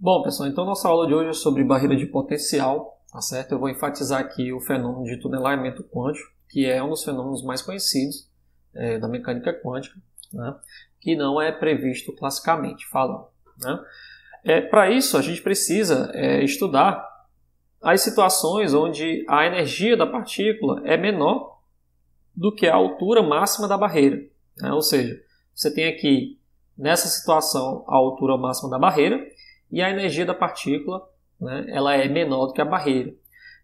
Bom, pessoal, então nossa aula de hoje é sobre barreira de potencial, tá certo? Eu vou enfatizar aqui o fenômeno de tunelamento quântico, que é um dos fenômenos mais conhecidos da mecânica quântica, né? Que não é previsto classicamente falando, né? Para isso, a gente precisa estudar as situações onde a energia da partícula é menor do que a altura máxima da barreira, né? Ou seja, você tem aqui, nessa situação, a altura máxima da barreira, e a energia da partícula, né, ela é menor do que a barreira.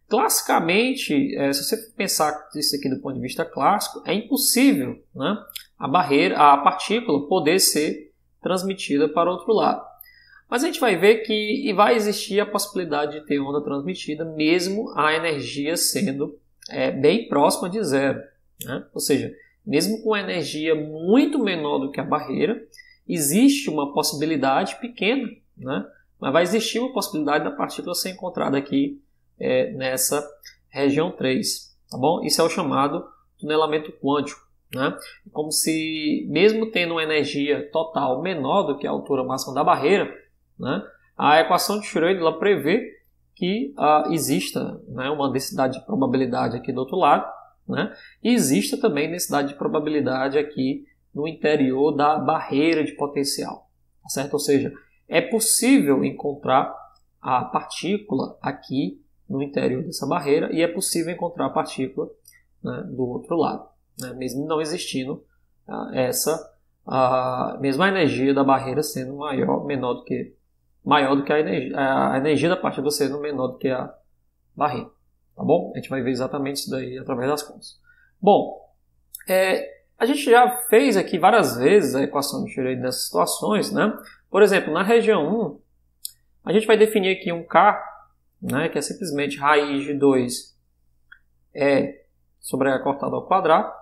Classicamente, se você pensar isso aqui do ponto de vista clássico, é impossível, né, a partícula poder ser transmitida para o outro lado. Mas a gente vai ver que vai existir a possibilidade de ter onda transmitida, mesmo a energia sendo bem próxima de zero, né? Ou seja, mesmo com energia muito menor do que a barreira, existe uma possibilidade pequena, né? Mas vai existir uma possibilidade da partícula ser encontrada aqui nessa região 3. Tá bom? Isso é o chamado tunelamento quântico, né? Como se, mesmo tendo uma energia total menor do que a altura máxima da barreira, né, a equação de Schrödinger ela prevê que exista, né, uma densidade de probabilidade aqui do outro lado, né, e exista também densidade de probabilidade aqui no interior da barreira de potencial, tá certo? Ou seja, é possível encontrar a partícula aqui no interior dessa barreira e é possível encontrar a partícula, né, do outro lado, né, mesmo não existindo mesma energia da barreira sendo maior do que a energia da partícula sendo menor do que a barreira. Tá bom? A gente vai ver exatamente isso daí através das contas. Bom, a gente já fez aqui várias vezes a equação de Schrödinger nessas situações, né? Por exemplo, na região 1, a gente vai definir aqui um K, né, que é simplesmente raiz de 2 sobre a cortada ao quadrado,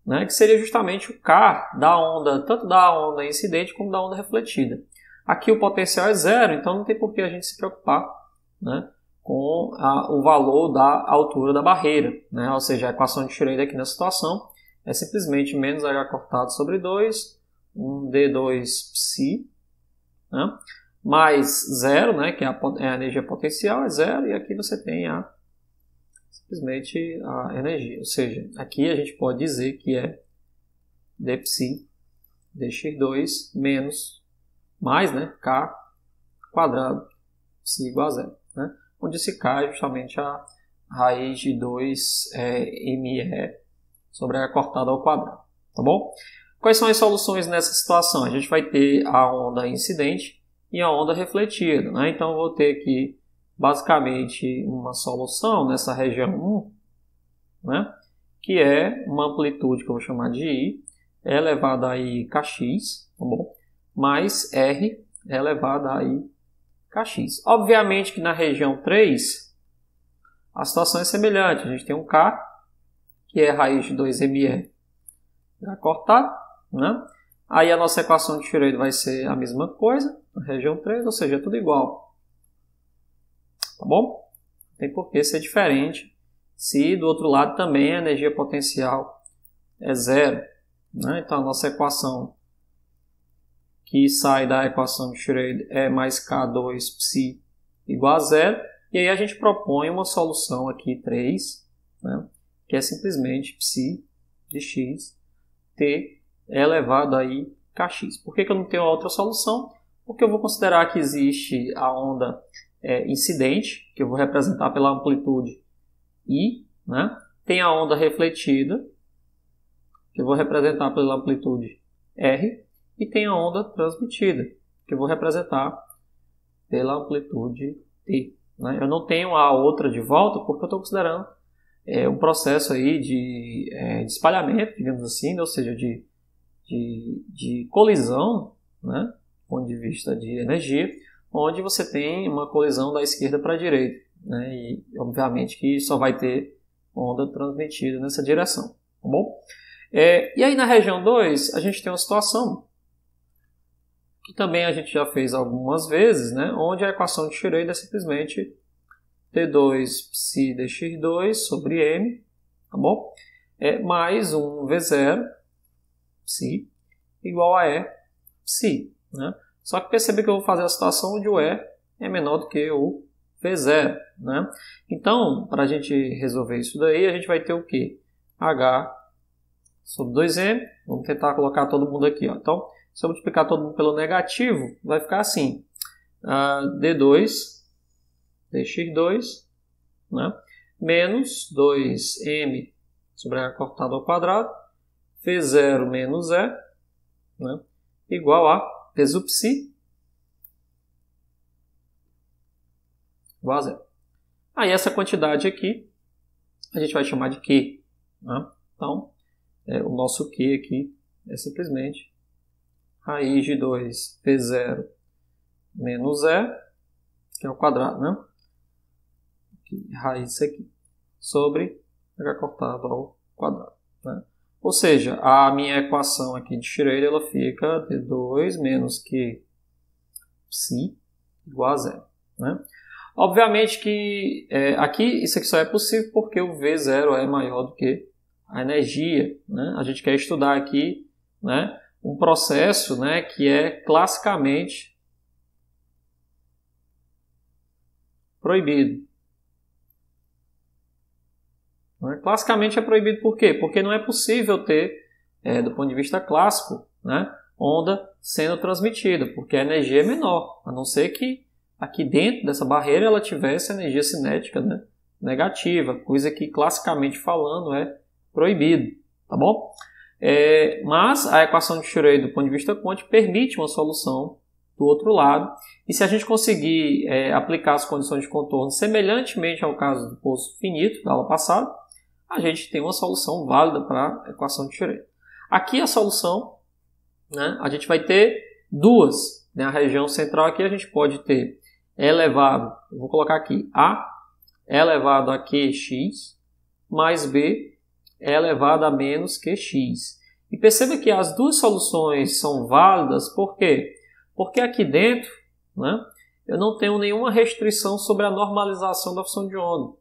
né, que seria justamente o K da onda, tanto da onda incidente como da onda refletida. Aqui o potencial é zero, então não tem por que a gente se preocupar, né, com o valor da altura da barreira, né? Ou seja, a equação de Schrödinger aqui nessa situação é simplesmente menos H cortado sobre 2, um D2 psi, né, mais zero, né, que é a energia potencial, é zero, e aqui você tem simplesmente a energia. Ou seja, aqui a gente pode dizer que é d psi dx2 menos mais, né, k quadrado psi igual a zero, né? Onde esse k é justamente a raiz de 2 me sobre a cortada ao quadrado, tá bom? Quais são as soluções nessa situação? A gente vai ter a onda incidente e a onda refletida, né? Então eu vou ter aqui basicamente uma solução nessa região 1, né, que é uma amplitude que eu vou chamar de I, elevada a I kx, tá bom? Mais R elevada a I kx. Obviamente que na região 3 a situação é semelhante. A gente tem um K, que é raiz de 2me cortado, né? Aí a nossa equação de Schrödinger vai ser a mesma coisa, na região 3, ou seja, é tudo igual. Tá bom? Não tem por que ser diferente se do outro lado também a energia potencial é zero, né? Então a nossa equação que sai da equação de Schrödinger é mais K2 psi igual a zero. E aí a gente propõe uma solução aqui 3, né, que é simplesmente psi de x t elevado a i kx. Por que eu não tenho outra solução? Porque eu vou considerar que existe a onda incidente, que eu vou representar pela amplitude I, né? Tem a onda refletida, que eu vou representar pela amplitude R, e tem a onda transmitida, que eu vou representar pela amplitude T, né? Eu não tenho a outra de volta porque eu estou considerando um processo aí de espalhamento, digamos assim, ou seja, de colisão, né, do ponto de vista de energia, onde você tem uma colisão da esquerda para a direita, né, e obviamente que só vai ter onda transmitida nessa direção, tá bom? E aí na região 2 a gente tem uma situação que também a gente já fez algumas vezes, né, onde a equação de Schrödinger é simplesmente T2 psi dx2 sobre m, tá bom? Mais um V0 psi igual a E psi, né? Só que perceba que eu vou fazer a situação onde o E é menor do que o V0, né? Então, para a gente resolver isso daí, a gente vai ter o quê? H sobre 2m, vamos tentar colocar todo mundo aqui, ó. Então, se eu multiplicar todo mundo pelo negativo, vai ficar assim, D2, dx2, né? Menos 2m sobre h cortado ao quadrado, V0 menos E, né? Igual a peso psi, igual a zero. Aí essa quantidade aqui, a gente vai chamar de Q, né? Então, o nosso Q aqui é simplesmente raiz de 2 V0 menos E, que é o quadrado, né? Aqui, raiz disso aqui, sobre h cortado ao quadrado, né? Ou seja, a minha equação aqui de Schroeder, ela fica D2 menos Q psi igual a zero, né? Obviamente que aqui isso aqui só é possível porque o V0 é maior do que a energia, né? A gente quer estudar aqui, né, um processo, né, que é classicamente proibido. Classicamente é proibido por quê? Porque não é possível ter, do ponto de vista clássico, né, onda sendo transmitida, porque a energia é menor, a não ser que aqui dentro dessa barreira ela tivesse energia cinética, né, negativa, coisa que classicamente falando é proibido, tá bom? Mas a equação de Schroeder do ponto de vista quântico permite uma solução do outro lado, e se a gente conseguir aplicar as condições de contorno semelhantemente ao caso do poço finito da aula passada, a gente tem uma solução válida para a equação de Schroeder. Aqui a solução, né, a gente vai ter duas, né, a região central aqui a gente pode ter elevado, eu vou colocar aqui, A elevado a QX mais B elevado a menos QX. E perceba que as duas soluções são válidas, por quê? Porque aqui dentro, né, eu não tenho nenhuma restrição sobre a normalização da função de onda,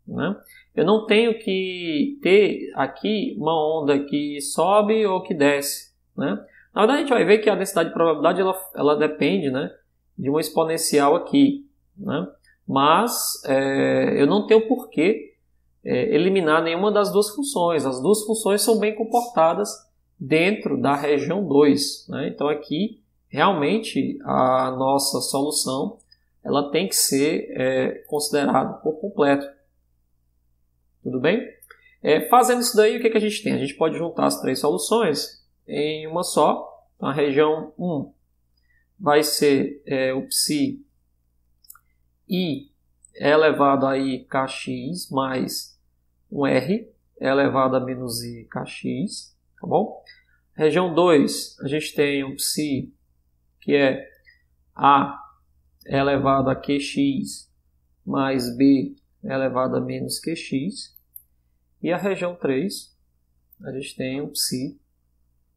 né? Eu não tenho que ter aqui uma onda que sobe ou que desce, né? Na verdade, a gente vai ver que a densidade de probabilidade ela depende, né, de uma exponencial aqui, né? Mas eu não tenho porquê eliminar nenhuma das duas funções. As duas funções são bem comportadas dentro da região 2, né? Então aqui realmente a nossa solução ela tem que ser considerada por completo. Tudo bem? Fazendo isso daí, o que a gente tem? A gente pode juntar as três soluções em uma só. A região 1 vai ser o psi I elevado a I kx mais um R elevado a menos I kx, tá bom? Região 2, a gente tem um psi que é A elevado a qx mais B elevado a menos qx. E a região 3, a gente tem um psi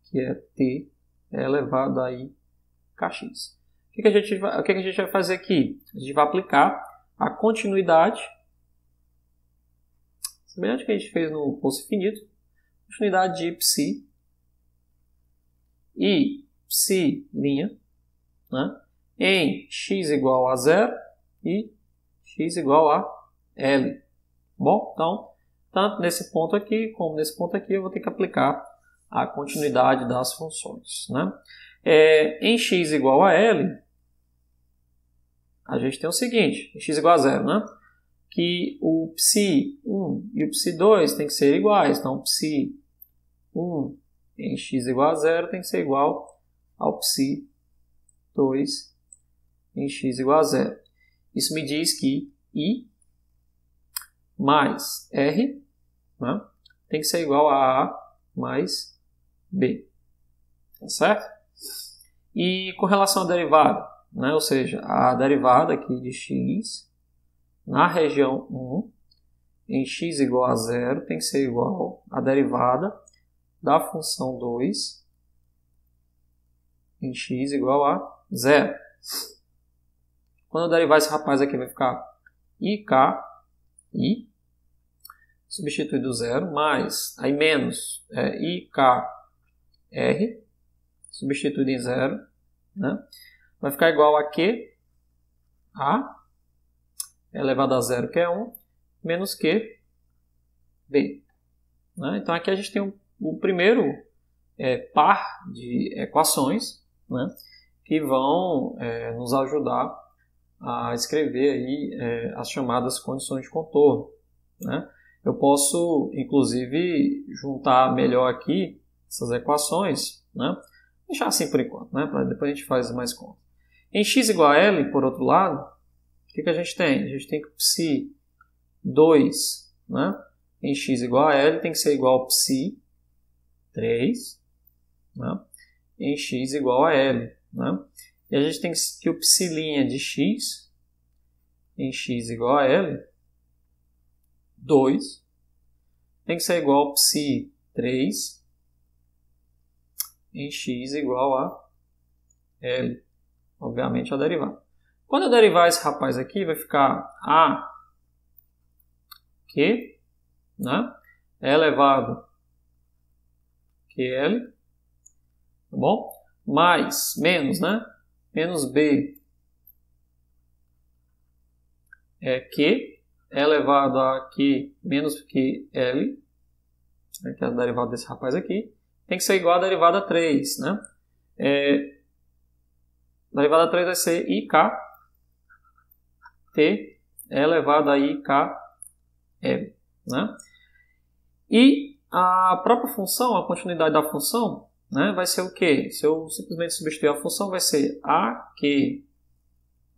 que é T elevado a I kx. O que a gente vai fazer aqui? A gente vai aplicar a continuidade, semelhante ao que a gente fez no poço finito, continuidade de psi e psi', né, em x igual a 0 e x igual a L. Bom, então, tanto nesse ponto aqui como nesse ponto aqui, eu vou ter que aplicar a continuidade das funções, né? Em x igual a L, a gente tem o seguinte, x igual a 0, né? Que o psi1 e o psi2 tem que ser iguais. Então, o psi1 em x igual a 0 tem que ser igual ao psi2 em x igual a 0. Isso me diz que I mais R, né, tem que ser igual a A mais B. Tá certo? E com relação à derivada, né, ou seja, a derivada aqui de x na região 1 em x igual a 0 tem que ser igual à derivada da função 2 em x igual a 0. Quando eu derivar esse rapaz aqui vai ficar IKI, substitui do 0, mais, aí menos IKR, substituído em 0, né? Vai ficar igual a Q A elevado a zero, que é 1, menos Q, B. Né? Então aqui a gente tem o primeiro par de equações, né, que vão nos ajudar a escrever aí, as chamadas condições de contorno. Né? Eu posso, inclusive, juntar melhor aqui essas equações, né? Deixar assim por enquanto, né? Para depois a gente faz mais conta. Em x igual a L, por outro lado, o que a gente tem? A gente tem que psi 2, né? Em x igual a L tem que ser igual a psi 3, né? Em x igual a L. Né? E a gente tem que o psi' de x em x igual a L, 2, tem que ser igual a psi 3 em x igual a L. Obviamente a derivada. Quando eu derivar esse rapaz aqui, vai ficar a Q, né? Elevado a QL, tá bom? Mais, menos, né? Menos B é Q elevado a Q menos QL, que é a derivada desse rapaz aqui, tem que ser igual a derivada 3, né? A derivada 3 vai ser IK T elevado a IKL, né? E a própria função, a continuidade da função, né, vai ser o quê? Se eu simplesmente substituir a função, vai ser AQ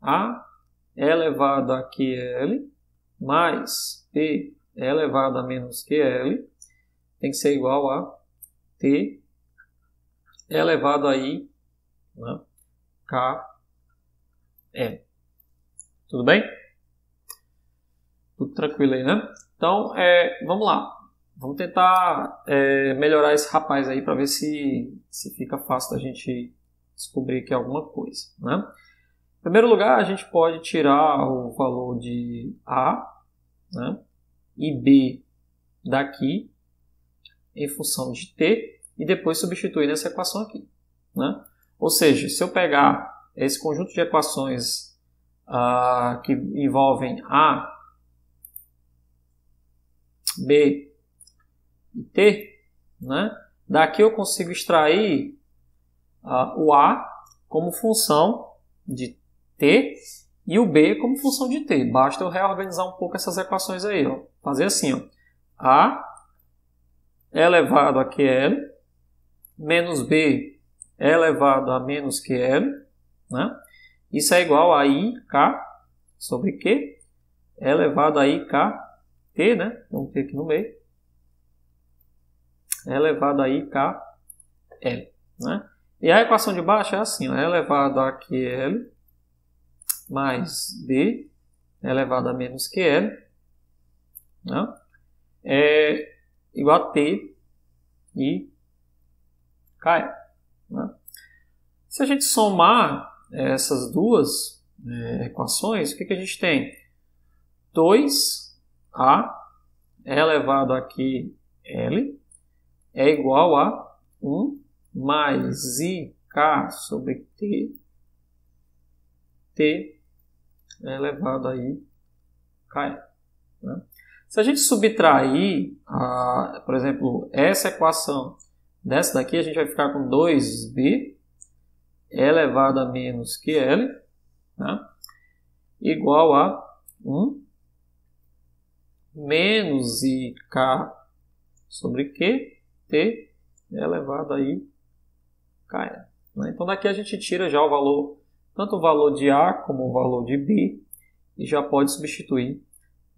A elevado a QL mais P elevado a menos QL tem que ser igual a T elevado a I, né, KL. Tudo bem? Tudo tranquilo aí, né? Então, vamos lá. Vamos tentar melhorar esse rapaz aí para ver se fica fácil da gente descobrir aqui alguma coisa. Né? Em primeiro lugar, a gente pode tirar o valor de A, né, e B daqui em função de T e depois substituir nessa equação aqui. Né? Ou seja, se eu pegar esse conjunto de equações que envolvem A, B e T, né? Daqui eu consigo extrair o A como função de T e o B como função de T. Basta eu reorganizar um pouco essas equações aí. Ó. Fazer assim, ó. A elevado a QL menos B elevado a menos QL. Né? Isso é igual a IK sobre Q elevado a IK T, né? Vamos ter aqui no meio. Elevado a IKL. Né? E a equação de baixo é assim, ó, elevado a QL mais B elevado a menos QL, né? É igual a T e KL. Né? Se a gente somar essas duas equações, o que a gente tem? 2A elevado a QL é igual a 1 mais IK sobre T elevado a IKL. Né? Se a gente subtrair, por exemplo, essa equação dessa daqui, a gente vai ficar com 2B elevado a menos QL, né? Igual a 1 menos IK sobre Q T elevado a IKL. Né? Então daqui a gente tira já o valor, tanto o valor de A como o valor de B, e já pode substituir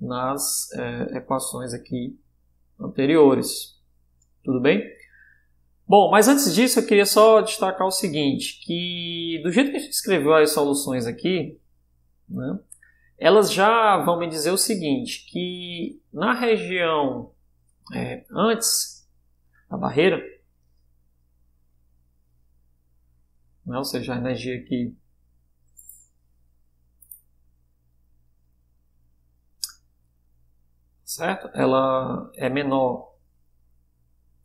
nas equações aqui anteriores. Tudo bem? Bom, mas antes disso eu queria só destacar o seguinte, que do jeito que a gente escreveu as soluções aqui, né, elas já vão me dizer o seguinte, que na região antes da barreira, né, ou seja, a energia aqui certo? Ela é menor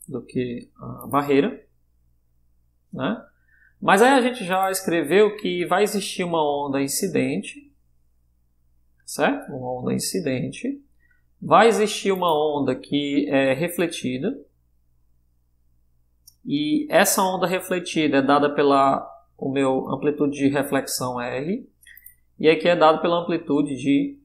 do que a barreira, né? Mas aí a gente já escreveu que vai existir uma onda incidente, certo? Uma onda incidente. Vai existir uma onda que é refletida. E essa onda refletida é dada pela meu amplitude de reflexão R. E aqui é dado pela amplitude de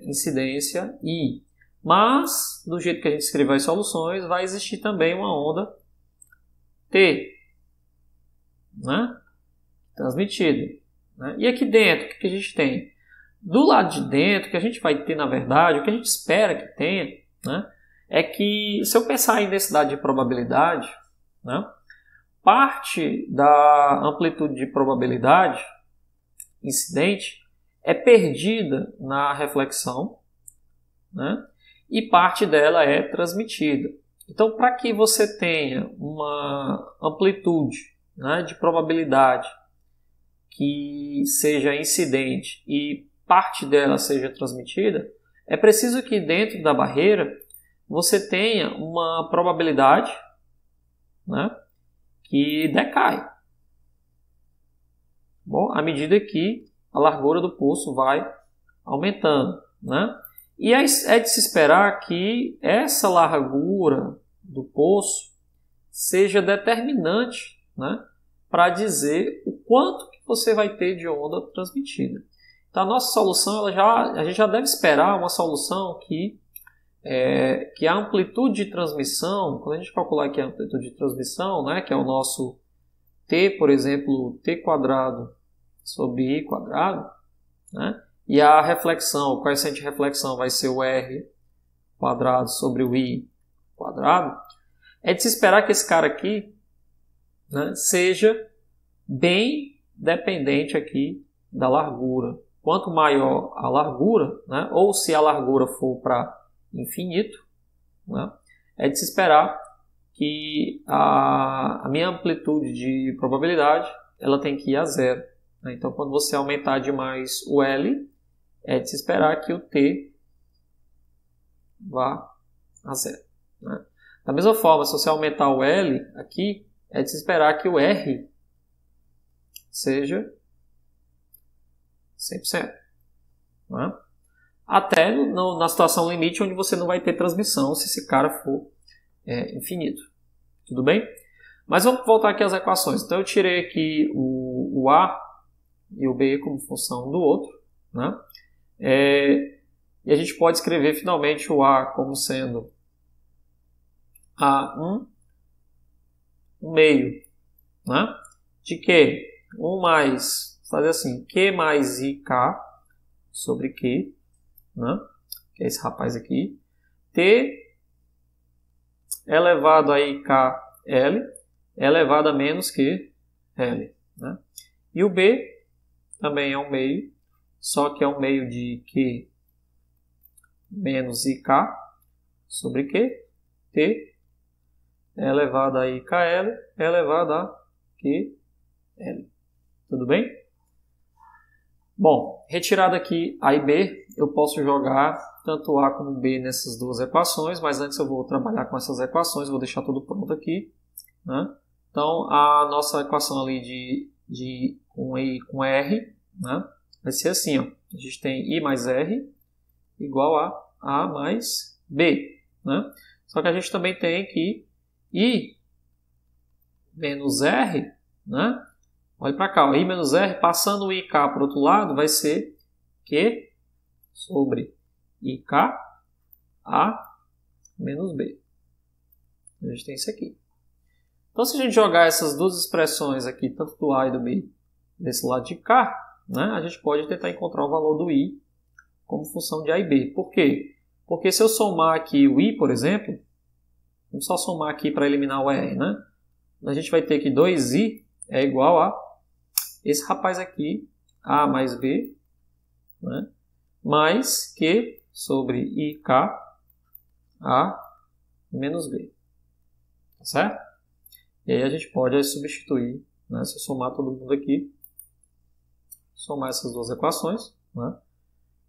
incidência I. Mas, do jeito que a gente escreveu as soluções, vai existir também uma onda T, né? Transmitida. Né? E aqui dentro, o que a gente tem? Do lado de dentro, o que a gente vai ter, na verdade, o que a gente espera que tenha, né? É que, se eu pensar em densidade de probabilidade, né? Parte da amplitude de probabilidade incidente é perdida na reflexão, né? E parte dela é transmitida. Então, para que você tenha uma amplitude, né, de probabilidade que seja incidente e parte dela seja transmitida, é preciso que dentro da barreira você tenha uma probabilidade, né, que decai. Bom, à medida que a largura do poço vai aumentando, né? E é de se esperar que essa largura do poço seja determinante, né, para dizer o quanto que você vai ter de onda transmitida. Então a nossa solução, a gente já deve esperar uma solução que a amplitude de transmissão, quando a gente calcular aqui a amplitude de transmissão, né, que é o nosso T, por exemplo, T quadrado sobre I quadrado, né, e a reflexão, o coeficiente de reflexão vai ser o R quadrado sobre o I quadrado, é de se esperar que esse cara aqui, né, seja bem dependente aqui da largura. Quanto maior a largura, né, ou se a largura for para infinito, né, é de se esperar que a minha amplitude de probabilidade ela tem que ir a zero. Né? Então, quando você aumentar demais o L, é de se esperar que o T vá a zero. Né? Da mesma forma, se você aumentar o L aqui, é de se esperar que o R seja 100%. Né? Até na situação limite, onde você não vai ter transmissão se esse cara for infinito. Tudo bem? Mas vamos voltar aqui às equações. Então eu tirei aqui o A e o B como função do outro. Né? E a gente pode escrever finalmente o A como sendo A1 meio. Né? De que? 1 mais, fazer assim, Q mais IK sobre Q, né? Que é esse rapaz aqui. T elevado a IKL elevado a menos QL. Né? E o B também é um meio, só que é um meio de Q menos IK sobre Q. T elevado a IKL elevado a QL. Tudo bem? Bom, retirado aqui A e B, eu posso jogar tanto A como B nessas duas equações, mas antes eu vou trabalhar com essas equações, vou deixar tudo pronto aqui. Né? Então, a nossa equação ali com I com R, né, vai ser assim, ó. A gente tem I mais R igual a A mais B. Né? Só que a gente também tem que I menos R, né? Olha para cá, ó, I menos R, passando o IK para o outro lado, vai ser Q sobre IK A menos B. A gente tem isso aqui. Então, se a gente jogar essas duas expressões aqui, tanto do A e do B, desse lado de cá, né, a gente pode tentar encontrar o valor do I como função de A e B. Por quê? Porque se eu somar aqui o I, por exemplo, vamos só somar aqui para eliminar o R, né? A gente vai ter que 2I é igual a esse rapaz aqui, A mais B, né, mais Q sobre IK A menos B. Tá certo? E aí a gente pode substituir, né, se eu somar todo mundo aqui, somar essas duas equações, né,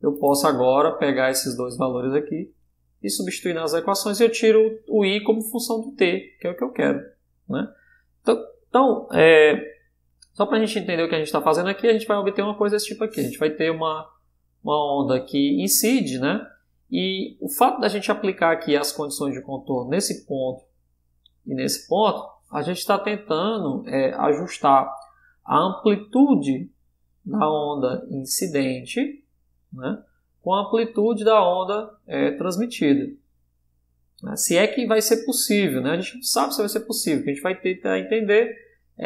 eu posso agora pegar esses dois valores aqui e substituir nas equações e eu tiro o I como função do T, que é o que eu quero. Né? Então só para a gente entender o que a gente está fazendo aqui, a gente vai obter uma coisa desse tipo aqui. A gente vai ter uma uma onda que incide, né? E o fato da gente aplicar aqui as condições de contorno nesse ponto e nesse ponto, a gente está tentando ajustar a amplitude da onda incidente, né, com a amplitude da onda transmitida. Se é que vai ser possível, né? A gente não sabe se vai ser possível, o que a gente vai tentar entender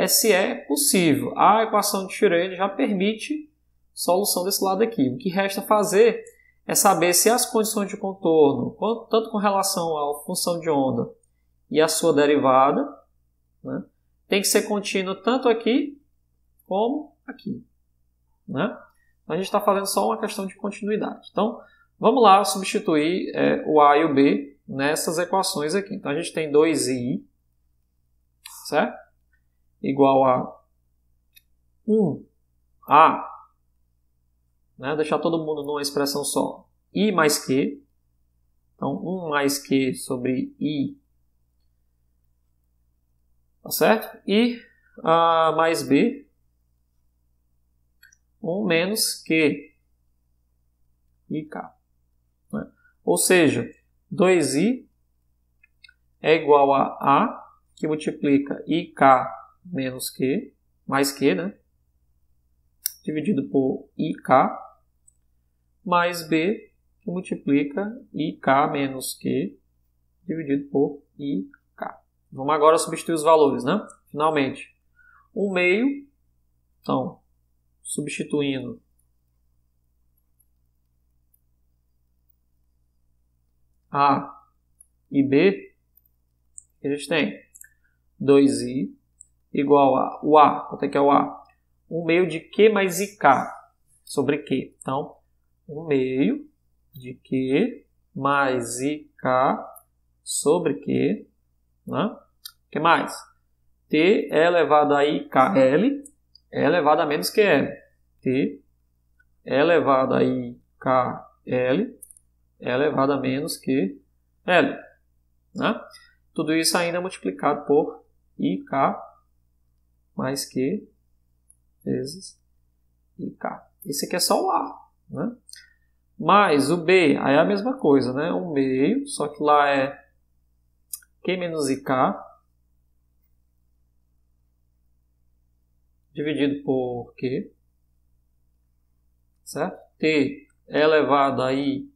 se é possível. A equação de Schrödinger já permite solução desse lado aqui. O que resta fazer é saber se as condições de contorno, tanto com relação à função de onda e a sua derivada, né, tem que ser contínuo tanto aqui como aqui. Né? Então, a gente está fazendo só uma questão de continuidade. Então, vamos lá substituir o A e o B nessas equações aqui. Então, a gente tem 2i, certo? Igual a 1a, né? Deixar todo mundo numa expressão só. I mais Q. Então, 1 mais Q sobre I. Tá certo? E A mais B. 1 menos Q. I K. Né? Ou seja, 2i é igual a A, que multiplica IK menos Q, mais Q, né? Dividido por IK, mais B, que multiplica IK menos Q, dividido por IK. Vamos agora substituir os valores, né? Finalmente, 1 meio, então, substituindo A e B, a gente tem 2i igual a o A, quanto é que é o A? 1 meio de Q mais IK sobre Q. Então, 1 meio de Q mais IK sobre Q. Né? O que mais? T é elevado a IKL é elevado a menos QL. T é elevado a IKL é elevado a menos QL. Né? Tudo isso ainda multiplicado por IK mais Q vezes IK. Esse aqui é só o A. Né? Mais o B, aí é a mesma coisa, né? 1 meio, só que lá é Q menos IK dividido por Q, certo? T é elevado a IKL,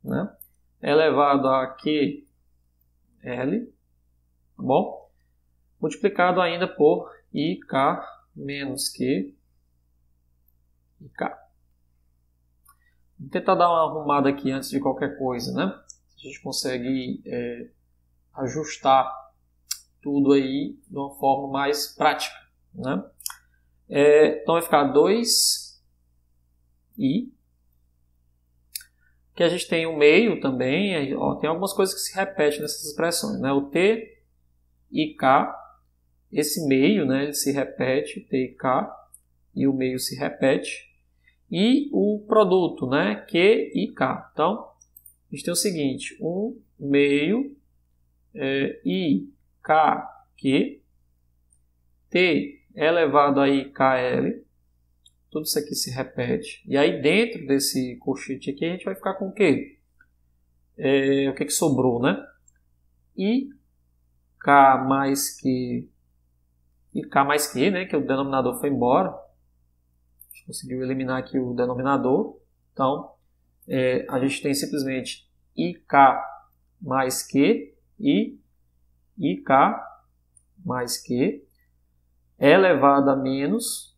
né? É elevado a QL, tá bom? Multiplicado ainda por IK menos Q, IK. Vou tentar dar uma arrumada aqui antes de qualquer coisa, né? A gente consegue ajustar tudo aí de uma forma mais prática, né? Então vai ficar 2i, que a gente tem o meio também, tem algumas coisas que se repetem nessas expressões, né? O T e K, esse meio, né, ele se repete, T e K, e o meio se repete, e o produto, né, Q e K. Então, a gente tem o seguinte, 1 meio I, K, Q, T elevado a IKL, tudo isso aqui se repete. E aí dentro desse colchete aqui a gente vai ficar com o quê? O que sobrou, né? IK mais Q, né? Que o denominador foi embora. A gente conseguiu eliminar aqui o denominador. Então, a gente tem simplesmente IK mais Q e IK mais Q elevado a menos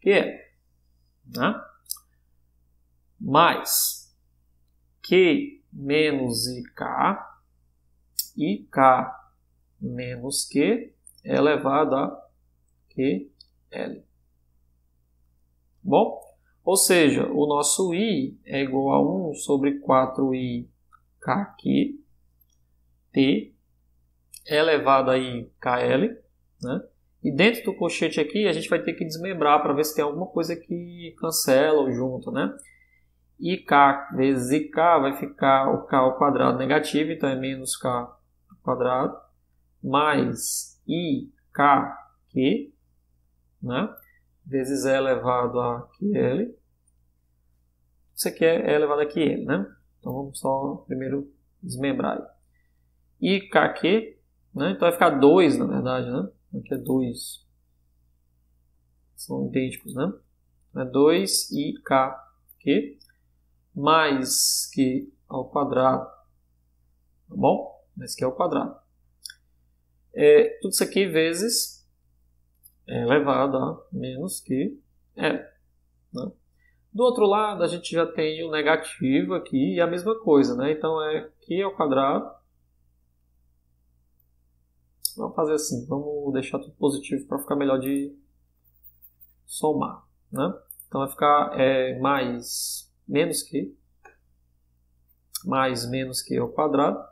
QL. Né? Mais Q menos IK, IK menos Q elevado a QL. Bom? Ou seja, o nosso I é igual a 1 sobre 4i KQ, T elevado a IKL, né? E dentro do colchete aqui, a gente vai ter que desmembrar para ver se tem alguma coisa que cancela ou junta, né? IK vezes IK vai ficar o K ao quadrado negativo, então é menos K ao quadrado, mais IKQ, né? Vezes E elevado a QL, isso aqui é elevado a QL, né? Então vamos só primeiro desmembrar aí. E KQ, né? Então vai ficar 2 na verdade, né? Aqui é 2. São idênticos, né? É 2 e KQ mais Q ao quadrado. Tá bom? Mais Q ao quadrado. Tudo isso aqui vezes elevado a menos QL. Né? Do outro lado, a gente já tem o negativo aqui e a mesma coisa, né? Então é Q ao quadrado. Vamos fazer assim, vamos deixar tudo positivo para ficar melhor de somar, né? Então vai ficar mais menos Q mais menos Q ao quadrado.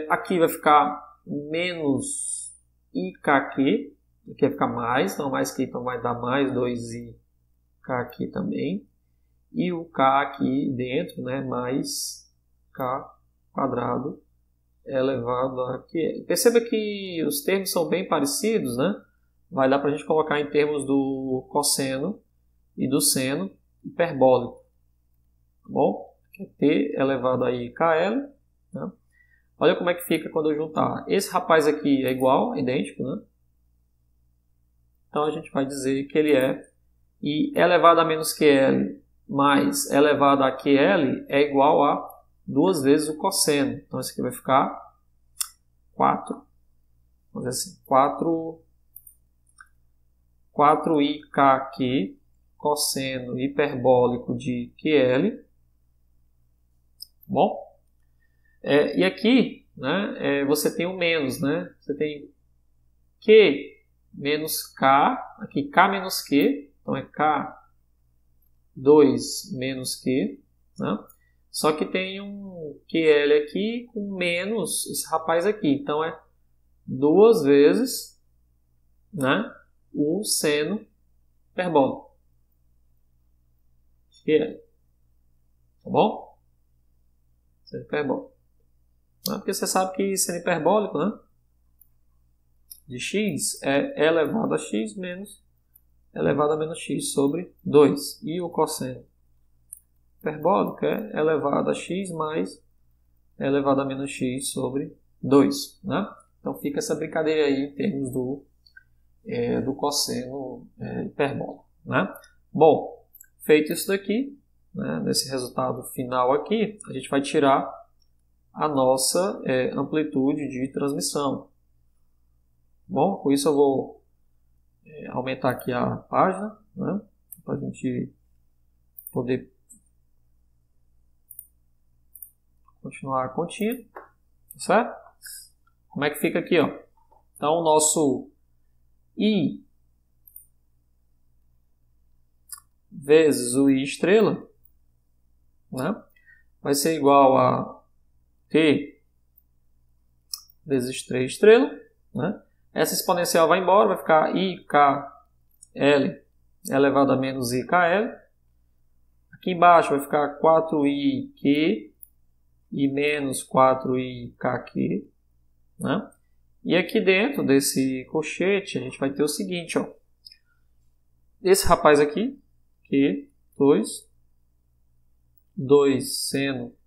Aqui vai ficar menos IKQ, aqui vai ficar mais, então mais Q, então vai dar mais 2IK aqui também. E o K aqui dentro, né, mais K quadrado elevado a QL. Perceba que os termos são bem parecidos, né? Vai dar para a gente colocar em termos do cosseno e do seno hiperbólico. Tá bom? Que é T elevado a IKL. Né? Olha como é que fica quando eu juntar. Esse rapaz aqui é igual, idêntico, né? Então a gente vai dizer que ele é I elevado a menos QL mais elevado a QL é igual a 2 vezes o cosseno. Então isso aqui vai ficar 4. Vamos dizer assim, 4IKQ cosseno hiperbólico de QL. Bom? E aqui, né, você tem o menos, né? Você tem Q menos K, aqui K menos Q, então é K2 menos Q, né? Só que tem um QL aqui com menos esse rapaz aqui, então é 2 vezes, né, o seno hiperbólico. QL. Tá bom? Seno hiperbólico. Porque você sabe que seno hiperbólico, né, de x é elevado a x menos elevado a menos x sobre 2. E o cosseno hiperbólico é elevado a x mais elevado a menos x sobre 2. Né? Então fica essa brincadeira aí em termos do cosseno hiperbólico. Né? Bom, feito isso daqui, né, nesse resultado final aqui, a gente vai tirar a nossa amplitude de transmissão. Bom, com isso eu vou aumentar aqui a página, né, para a gente poder continuar a continha, certo? Como é que fica aqui, ó? Então o nosso I vezes o I estrela, né, vai ser igual a T vezes 3 estrela, né? Essa exponencial vai embora, vai ficar IKL elevado a menos IKL. Aqui embaixo vai ficar 4IQ e menos 4IKQ. Né? E aqui dentro desse colchete a gente vai ter o seguinte, ó. Esse rapaz aqui, Q2, 2 seno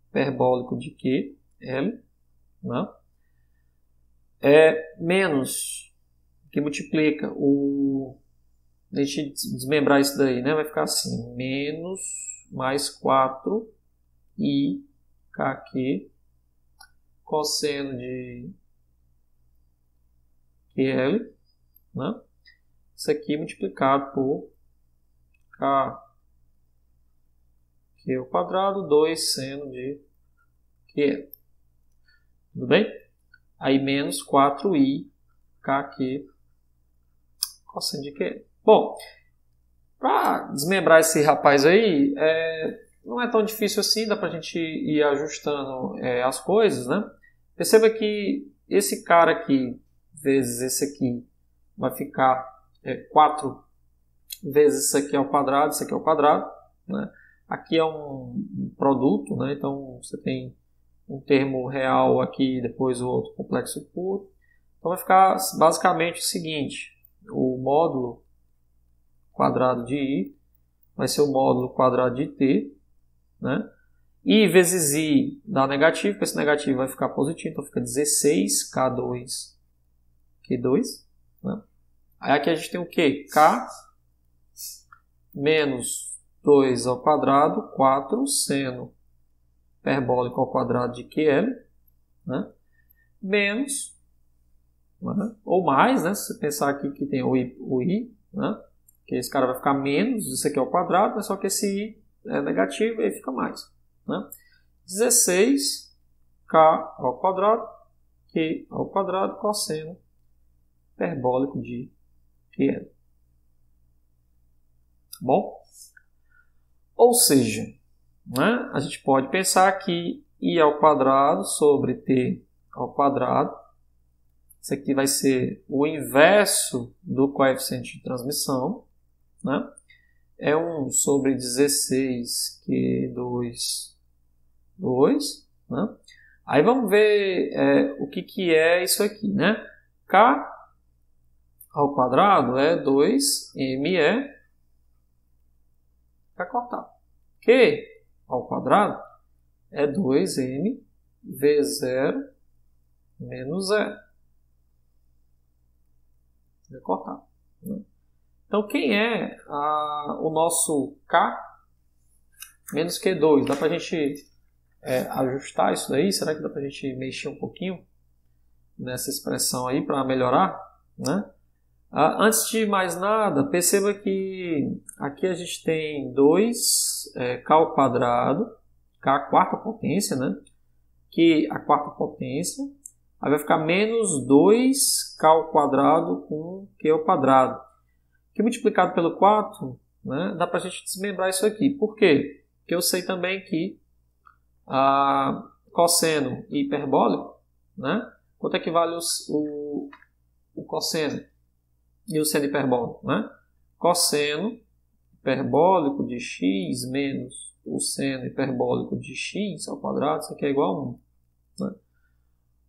hiperbólico de QL, né? Menos, que multiplica deixa eu desmembrar isso daí, né? Vai ficar assim, menos mais 4 i KQ cosseno de QL, né? Isso aqui multiplicado por KQ ao quadrado, 2 seno de QL. Tudo bem? Aí menos 4i KQ cosseno de QL. Bom, para desmembrar esse rapaz aí, não é tão difícil assim, dá para a gente ir ajustando as coisas, né? Perceba que esse cara aqui vezes esse aqui vai ficar 4 vezes isso aqui ao quadrado, isso aqui ao quadrado, né? Aqui é um produto, né? Então você tem um termo real aqui, depois o outro complexo puro. Então vai ficar basicamente o seguinte: o módulo quadrado de I vai ser o módulo quadrado de t, né? I vezes I dá negativo, porque esse negativo vai ficar positivo, então fica 16K2, Q2, né? Aí aqui a gente tem o quê? K menos 2 ao quadrado, 4 seno hiperbólico ao quadrado de QL, né? Menos, né? Ou mais, né? Se você pensar aqui que tem o I, né? Que esse cara vai ficar menos, isso aqui é ao quadrado, mas só que esse I é negativo e aí fica mais, né? 16K ao quadrado, Q ao quadrado, cosseno hiperbólico de QL. Bom? Ou seja, né, a gente pode pensar que I ao quadrado sobre T ao quadrado, isso aqui vai ser o inverso do coeficiente de transmissão, né? É 1 sobre 16Q2, 2, né? Aí vamos ver o que é isso aqui, né? K ao quadrado é 2ME K cortado. Q ao quadrado é 2M V0 menos 0. É cortado, né? Então, quem é o nosso K menos Q2? Dá para a gente ajustar isso daí? Será que dá para a gente mexer um pouquinho nessa expressão aí para melhorar, né? Antes de mais nada, perceba que aqui a gente tem 2K ao quadrado, K a quarta potência, né? Que a quarta potência, aí vai ficar menos 2K ao quadrado com Q ao quadrado. Que multiplicado pelo 4, né, dá para a gente desmembrar isso aqui. Por quê? Porque eu sei também que cosseno e hiperbólico, né? Quanto é que vale o cosseno e o seno hiperbólico, né? Cosseno hiperbólico de x menos o seno hiperbólico de x ao quadrado, isso aqui é igual a 1. Né?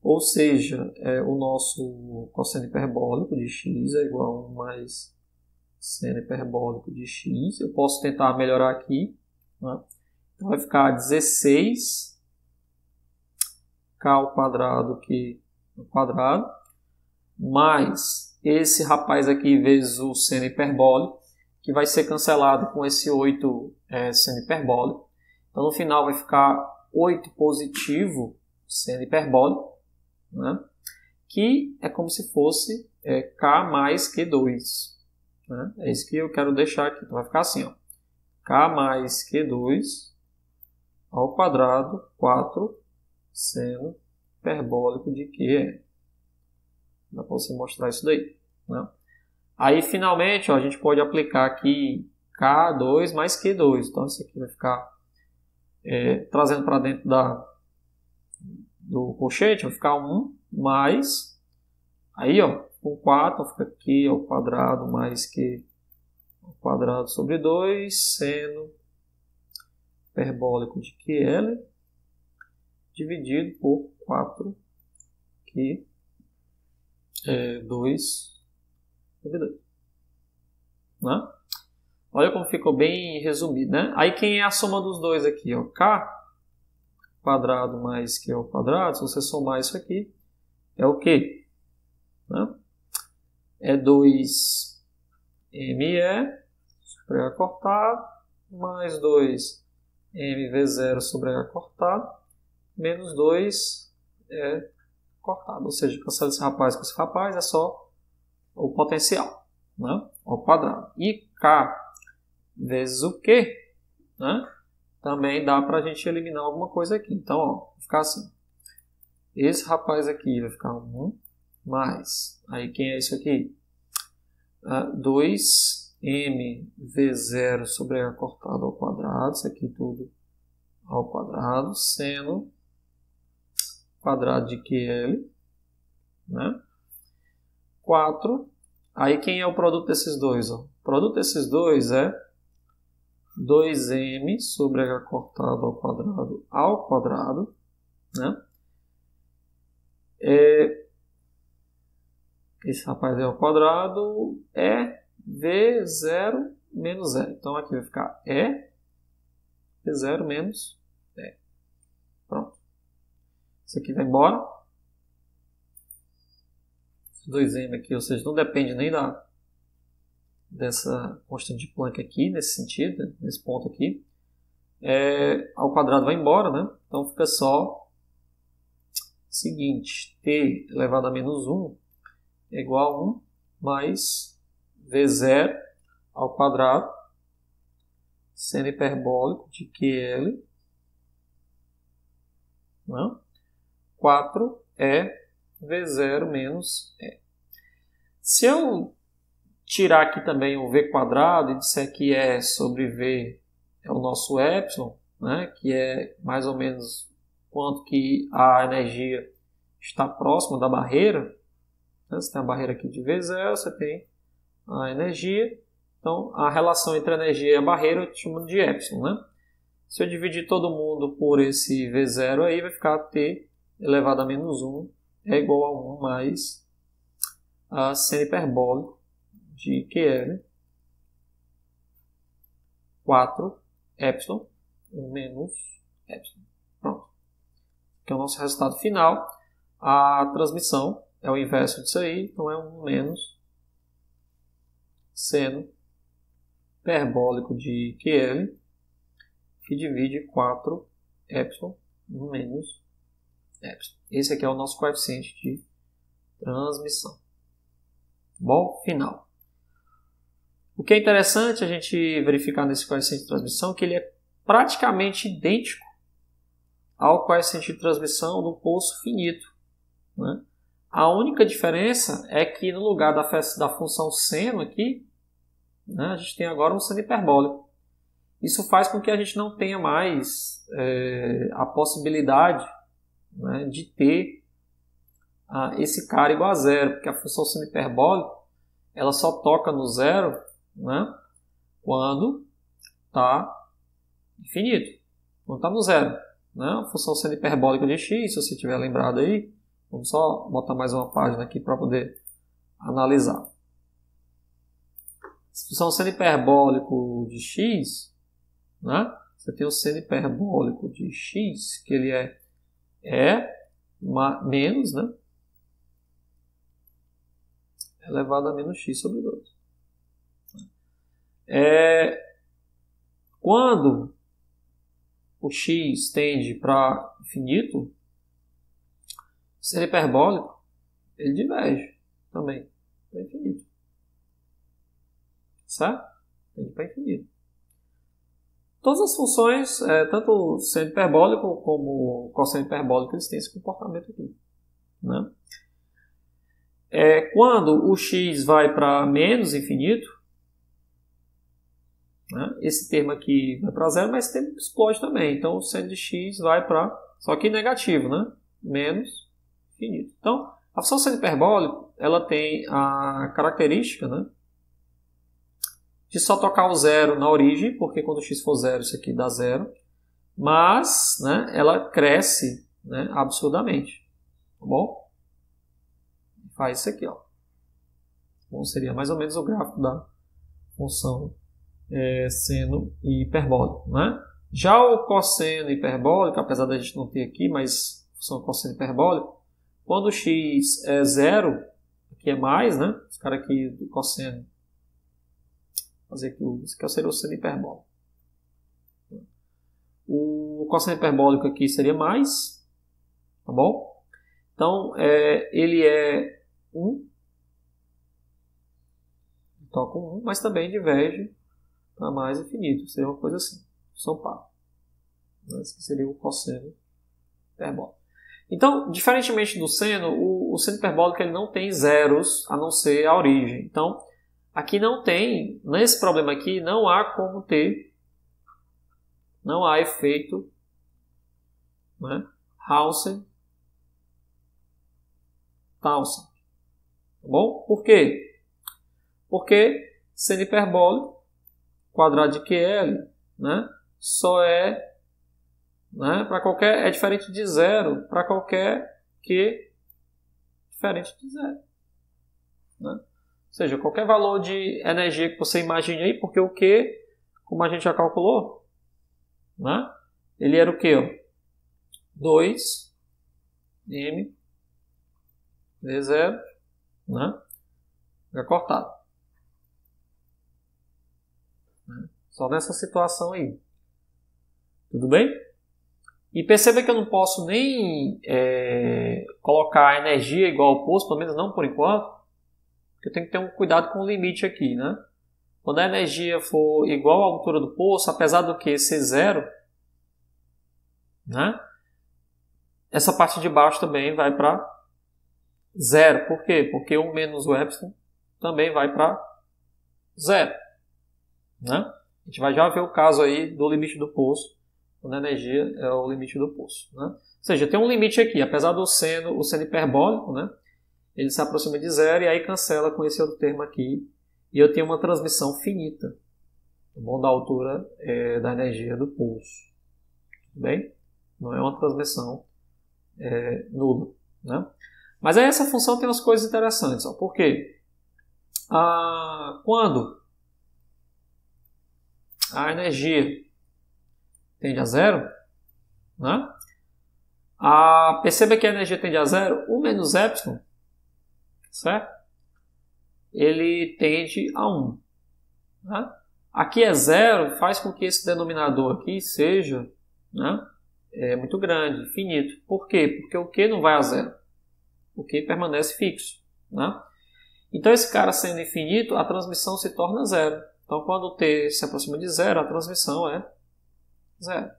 Ou seja, o nosso cosseno hiperbólico de x é igual a 1 mais seno hiperbólico de x. Eu posso tentar melhorar aqui, né? Então vai ficar 16K ao quadrado que ao quadrado, mais esse rapaz aqui vezes o seno hiperbólico, que vai ser cancelado com esse 8 seno hiperbólico. Então no final vai ficar 8 positivo seno hiperbólico, né? Que é como se fosse K mais Q2. Né? É isso que eu quero deixar aqui. Então vai ficar assim, ó. K mais Q2 ao quadrado 4 seno hiperbólico de QE. Dá para você mostrar isso daí, né? Aí finalmente ó, a gente pode aplicar aqui K2 mais Q2. Então isso aqui vai ficar trazendo para dentro do colchete, vai ficar 1 mais, aí ó, com 4 fica Q ao quadrado mais Q ao quadrado sobre 2 seno hiperbólico de QL dividido por 4 Q 2 sobre 2. Né? Olha como ficou bem resumido, né? Aí quem é a soma dos dois aqui? Ó? K quadrado mais Q ao quadrado, se você somar isso aqui, é o quê? Né? É 2ME sobre H cortado, mais 2MV0 sobre H cortado, menos 2 cortado. Ou seja, cancela esse rapaz com esse rapaz, é só o potencial, né? Ao quadrado. E K vezes o Q, né? Também dá para a gente eliminar alguma coisa aqui. Então, ó, vai ficar assim. Esse rapaz aqui vai ficar 1 mais. Aí quem é isso aqui? 2mv0 sobre H cortado ao quadrado. Isso aqui tudo ao quadrado. Seno quadrado de QL. Né? 4. Aí quem é o produto desses dois? Ó? O produto desses dois é 2m sobre H cortado ao quadrado, né? Esse rapaz é ao quadrado, é V0 menos 0. Então aqui vai ficar V0 menos E. Pronto. Isso aqui vai embora. Esses dois M aqui, ou seja, não depende nem dessa constante de Planck aqui, nesse sentido, nesse ponto aqui. Ao quadrado vai embora, né? Então fica só o seguinte, t elevado a menos 1 é igual a 1 mais V0 ao quadrado seno hiperbólico de QL, né? 4E V0 menos E. Se eu tirar aqui também o V quadrado e disser que E sobre V é o nosso epsilon, né? Que é mais ou menos quanto que a energia está próxima da barreira, né? Você tem a barreira aqui de V0, você tem a energia. Então, a relação entre a energia e a barreira eu chamo de epsilon, né? Se eu dividir todo mundo por esse V0 aí, vai ficar T elevado a menos 1 é igual a 1 mais a seno hiperbólico de QL 4 epsilon 1 menos epsilon. Pronto. Aqui é o nosso resultado final. A transmissão é o inverso disso aí, então é 1 menos seno hiperbólico de QL que divide 4 epsilon 1 menos epsilon. Esse aqui é o nosso coeficiente de transmissão. Bom, final. O que é interessante a gente verificar nesse coeficiente de transmissão é que ele é praticamente idêntico ao coeficiente de transmissão do poço finito, né? A única diferença é que no lugar da função seno aqui, né, a gente tem agora um seno hiperbólico. Isso faz com que a gente não tenha mais a possibilidade, né, de ter esse cara igual a zero, porque a função seno hiperbólico ela só toca no zero, né, quando está infinito, quando está no zero, né? A função seno hiperbólica de x, se você tiver lembrado aí, vamos só botar mais uma página aqui para poder analisar. A função seno hiperbólico de x, né? Você tem o seno hiperbólico de x, que ele é menos, né, elevado a menos x sobre 2. Quando o x tende para infinito, o seno hiperbólico ele diverge também para infinito. Certo? Tende para infinito. Todas as funções, tanto o seno hiperbólico como o cosseno hiperbólico, eles têm esse comportamento aqui, né? Quando o x vai para menos infinito, né, esse termo aqui vai para zero, mas esse termo explode também. Então, o seno de x vai para, só que negativo, né? Menos infinito. Então, a função seno hiperbólico, ela tem a característica, né, de só tocar o zero na origem, porque quando x for zero, isso aqui dá zero. Mas, né, ela cresce, né, absurdamente. Tá bom? Faz isso aqui, ó. Bom, seria mais ou menos o gráfico da função seno hiperbólico, né? Já o cosseno hiperbólico, apesar da gente não ter aqui, mas função cosseno hiperbólico, quando o x é zero, aqui é mais, né? Esse cara aqui do cosseno, fazer aqui, esse aqui seria o seno hiperbólico. O cosseno hiperbólico aqui seria mais, tá bom? Então, ele é 1, toca 1, mas também diverge para mais infinito, seria uma coisa assim, são par. Esse seria o cosseno hiperbólico. Então, diferentemente do seno, o seno hiperbólico ele não tem zeros a não ser a origem. Então, aqui não tem, nesse problema aqui, não há como ter, não há efeito, né, Townsend. Tá bom? Por quê? Porque seno hiperbólico, quadrado de QL, né, só né, para qualquer, é diferente de zero para qualquer Q diferente de zero. Né? seja, qualquer valor de energia que você imagine aí, porque o Q, como a gente já calculou, né? Ele era o quê? Ó? 2m V0, né? Recortado. Só nessa situação aí. Tudo bem? E perceba que eu não posso nem colocar a energia igual ao poço, pelo menos não por enquanto, porque eu tenho que ter um cuidado com o limite aqui, né? Quando a energia for igual à altura do poço, apesar do Q ser zero, né? Essa parte de baixo também vai para zero. Por quê? Porque 1 menos o epsilon também vai para zero, né? A gente vai já ver o caso aí do limite do poço, quando a energia é o limite do poço, né? Ou seja, tem um limite aqui, apesar do seno, o seno hiperbólico, né? Ele se aproxima de zero e aí cancela com esse outro termo aqui. E eu tenho uma transmissão finita, tá bom? Da altura da energia do pulso. Tudo bem? Não é uma transmissão nula, né? Mas aí essa função tem umas coisas interessantes. Ó. Por quê? Quando a energia tende a zero, né? Perceba que a energia tende a zero, 1 menos epsilon, certo? Ele tende a 1. Né? Aqui é zero, faz com que esse denominador aqui seja, né, muito grande, infinito. Por quê? Porque o Q não vai a zero. O Q permanece fixo. Né? Então, esse cara sendo infinito, a transmissão se torna zero. Então, quando o T se aproxima de zero, a transmissão é zero.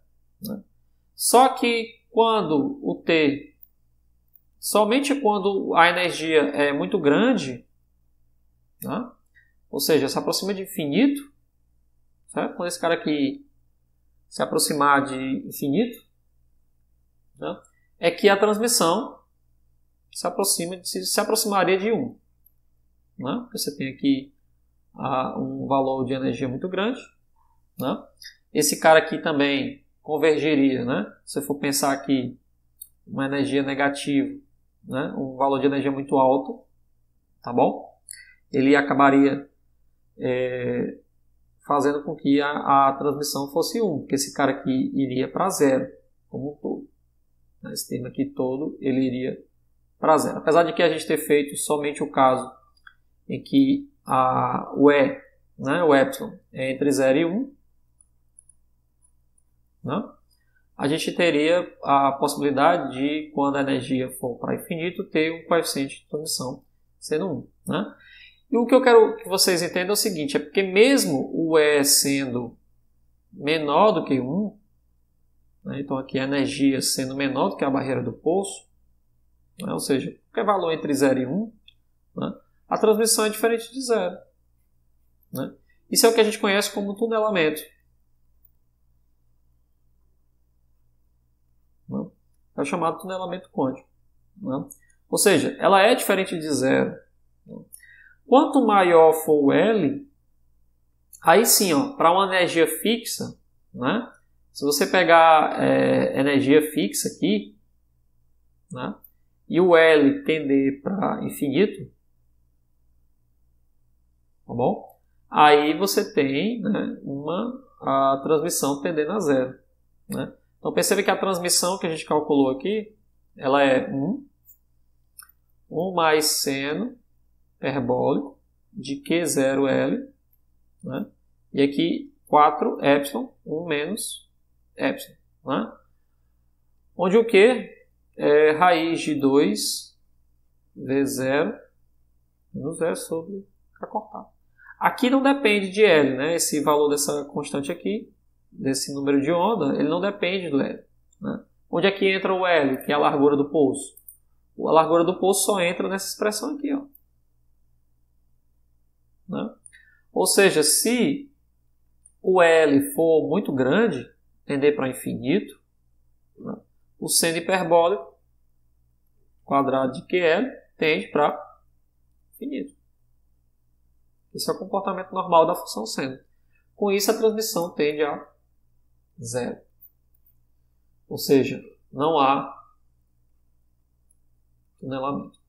Né? Só que quando o T, somente quando a energia é muito grande, né? Ou seja, se aproxima de infinito, certo? Quando esse cara aqui se aproximar de infinito, né? É que a transmissão se aproximaria de 1. Né? Porque você tem aqui um valor de energia muito grande. Né? Esse cara aqui também convergeria. Né? Se você for pensar aqui uma energia negativa, né? Um valor de energia muito alto, tá bom? Ele acabaria fazendo com que a transmissão fosse 1, porque esse cara aqui iria para zero, como um todo. Esse termo aqui todo, ele iria para zero. Apesar de que a gente ter feito somente o caso em que o E, né, o epsilon, é entre 0 e 1, né? A gente teria a possibilidade de, quando a energia for para infinito, ter um coeficiente de transmissão sendo 1. Né? E o que eu quero que vocês entendam é o seguinte, é porque mesmo o E sendo menor do que 1, né, então aqui a energia sendo menor do que a barreira do poço, né, ou seja, qualquer valor entre 0 e 1, né, a transmissão é diferente de zero. Né? Isso é o que a gente conhece como tunelamento. Né? É o chamado tunelamento quântico. Né? Ou seja, ela é diferente de zero. Quanto maior for o L, aí sim, para uma energia fixa, né? Se você pegar energia fixa aqui, né? E o L tender para infinito, tá bom? Aí você tem, né, a transmissão tendendo a zero. Né? Então perceba que a transmissão que a gente calculou aqui, ela é 1 mais seno hiperbólico de Q0L, né? E aqui 4 epsilon, 1 menos epsilon. Né? Onde o Q é raiz de 2 V0 menos 0 sobre K cortado. Aqui não depende de L, né? Esse valor dessa constante aqui, desse número de onda, ele não depende do L. Né? Onde é que entra o L, que é a largura do poço? A largura do poço só entra nessa expressão aqui. Ó. Né? Ou seja, se o L for muito grande, tender para infinito, né? O seno hiperbólico quadrado de QL tende para infinito. Esse é o comportamento normal da função seno. Com isso, a transmissão tende a zero. Ou seja, não há tunelamento.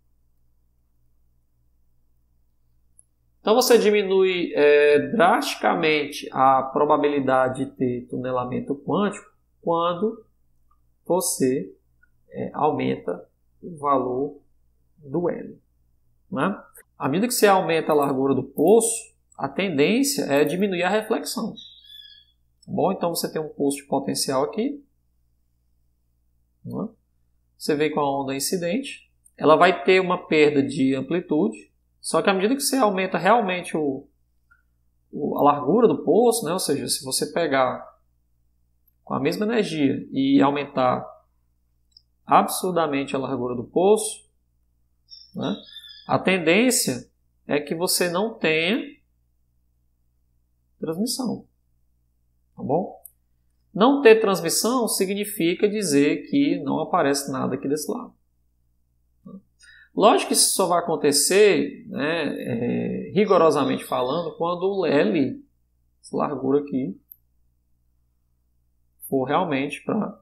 Então você diminui drasticamente a probabilidade de ter tunelamento quântico quando você aumenta o valor do L. Né? À medida que você aumenta a largura do poço, a tendência é diminuir a reflexão. Bom, então você tem um poço de potencial aqui. Né? Você vem com a onda incidente. Ela vai ter uma perda de amplitude. Só que à medida que você aumenta realmente a largura do poço, né? Ou seja, se você pegar com a mesma energia e aumentar absurdamente a largura do poço, né? A tendência é que você não tenha transmissão. Tá bom? Não ter transmissão significa dizer que não aparece nada aqui desse lado. Lógico que isso só vai acontecer, né, rigorosamente falando, quando o L, essa largura aqui, for realmente para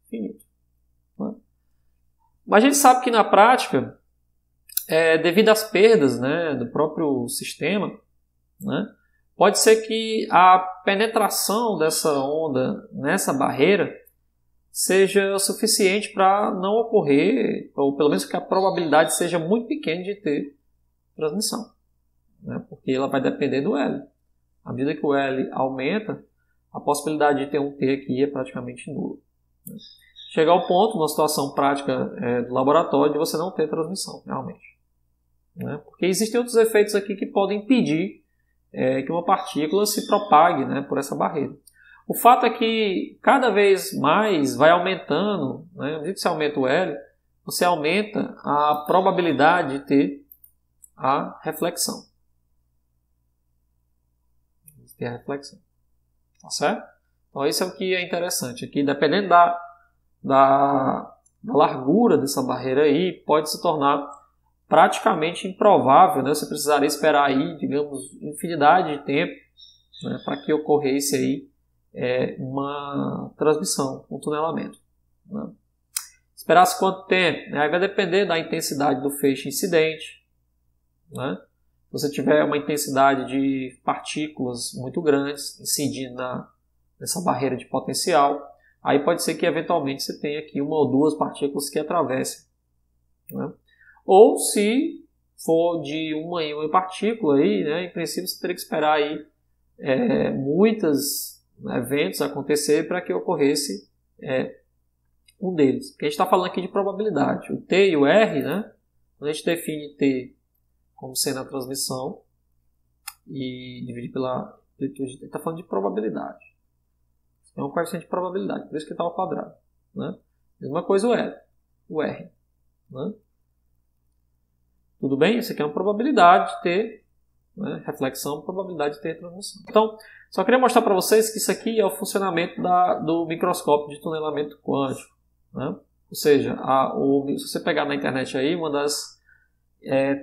infinito. Né? Mas a gente sabe que na prática, devido às perdas, né, do próprio sistema, né, pode ser que a penetração dessa onda nessa barreira seja suficiente para não ocorrer, ou pelo menos que a probabilidade seja muito pequena de ter transmissão. Né? Porque ela vai depender do L. À medida que o L aumenta, a possibilidade de ter um T aqui é praticamente nula. Né? Chegar ao ponto, numa situação prática do laboratório, de você não ter transmissão, realmente. Né? Porque existem outros efeitos aqui que podem impedir que uma partícula se propague, né, por essa barreira. O fato é que cada vez mais vai aumentando, né, à medida que você aumenta o L, você aumenta a probabilidade de ter a reflexão. Tá certo? Então isso é o que é interessante aqui. Dependendo da largura dessa barreira aí, pode se tornar praticamente improvável, né? Você precisaria esperar aí, digamos, infinidade de tempo, né, para que ocorresse aí uma transmissão, um tunelamento. Né? Esperasse quanto tempo? Aí vai depender da intensidade do feixe incidente. Né? Se você tiver uma intensidade de partículas muito grandes incidindo nessa barreira de potencial, aí pode ser que eventualmente você tenha aqui uma ou duas partículas que atravessem. Né? Ou se for de uma em uma partícula, aí, né, em princípio você teria que esperar aí, muitos eventos acontecer para que ocorresse um deles. Porque a gente está falando aqui de probabilidade. O T e o R, né, quando a gente define T como sendo a transmissão e dividir pela amplitude, a gente está falando de probabilidade. É um coeficiente de probabilidade, por isso que está ao quadrado. Né? Mesma coisa o R. Né? Tudo bem? Isso aqui é uma probabilidade de ter, né, reflexão, probabilidade de ter transmissão. Então, só queria mostrar para vocês que isso aqui é o funcionamento do microscópio de tunelamento quântico. Né? Ou seja, se você pegar na internet aí, uma das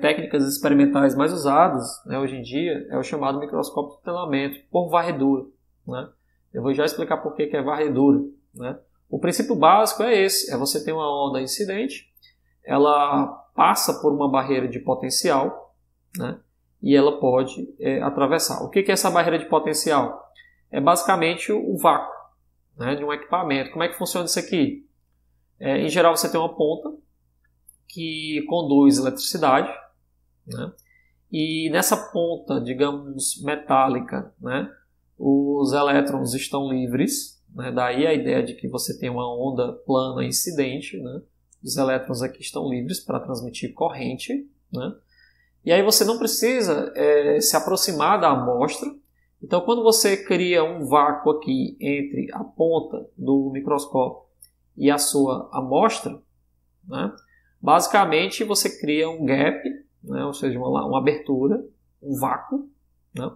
técnicas experimentais mais usadas, né, hoje em dia é o chamado microscópio de tunelamento por varredura. Né? Eu vou já explicar por que é varredura. Né? O princípio básico é esse, você ter uma onda incidente, ela passa por uma barreira de potencial, né, e ela pode atravessar. O que é essa barreira de potencial? É basicamente o vácuo, né, de um equipamento. Como é que funciona isso aqui? Em geral você tem uma ponta que conduz eletricidade, né, e nessa ponta, digamos, metálica, né, os elétrons estão livres, né, daí a ideia de que você tem uma onda plana incidente, né, os elétrons aqui estão livres para transmitir corrente, né? E aí você não precisa se aproximar da amostra. Então, quando você cria um vácuo aqui entre a ponta do microscópio e a sua amostra, né, basicamente você cria um gap, né, ou seja, uma abertura, um vácuo, né,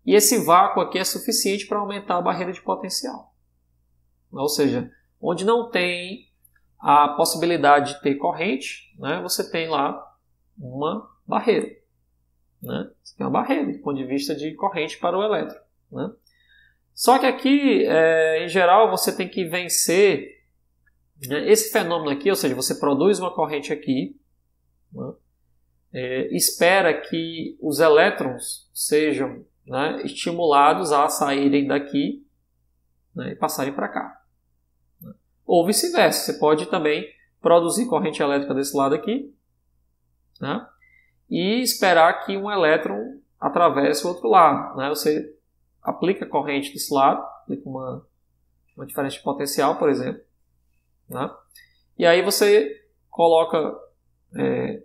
e esse vácuo aqui é suficiente para aumentar a barreira de potencial. Ou seja, onde não tem a possibilidade de ter corrente, né, você tem lá uma barreira. Né? Você tem uma barreira do ponto de vista de corrente para o elétron. Né? Só que aqui, em geral, você tem que vencer, né, esse fenômeno aqui, ou seja, você produz uma corrente aqui, né, espera que os elétrons sejam, né, estimulados a saírem daqui, né, e passarem para cá. Ou vice-versa, você pode também produzir corrente elétrica desse lado aqui, né, e esperar que um elétron atravesse o outro lado. Né? Você aplica corrente desse lado, aplica uma diferença de potencial, por exemplo, né? E aí você coloca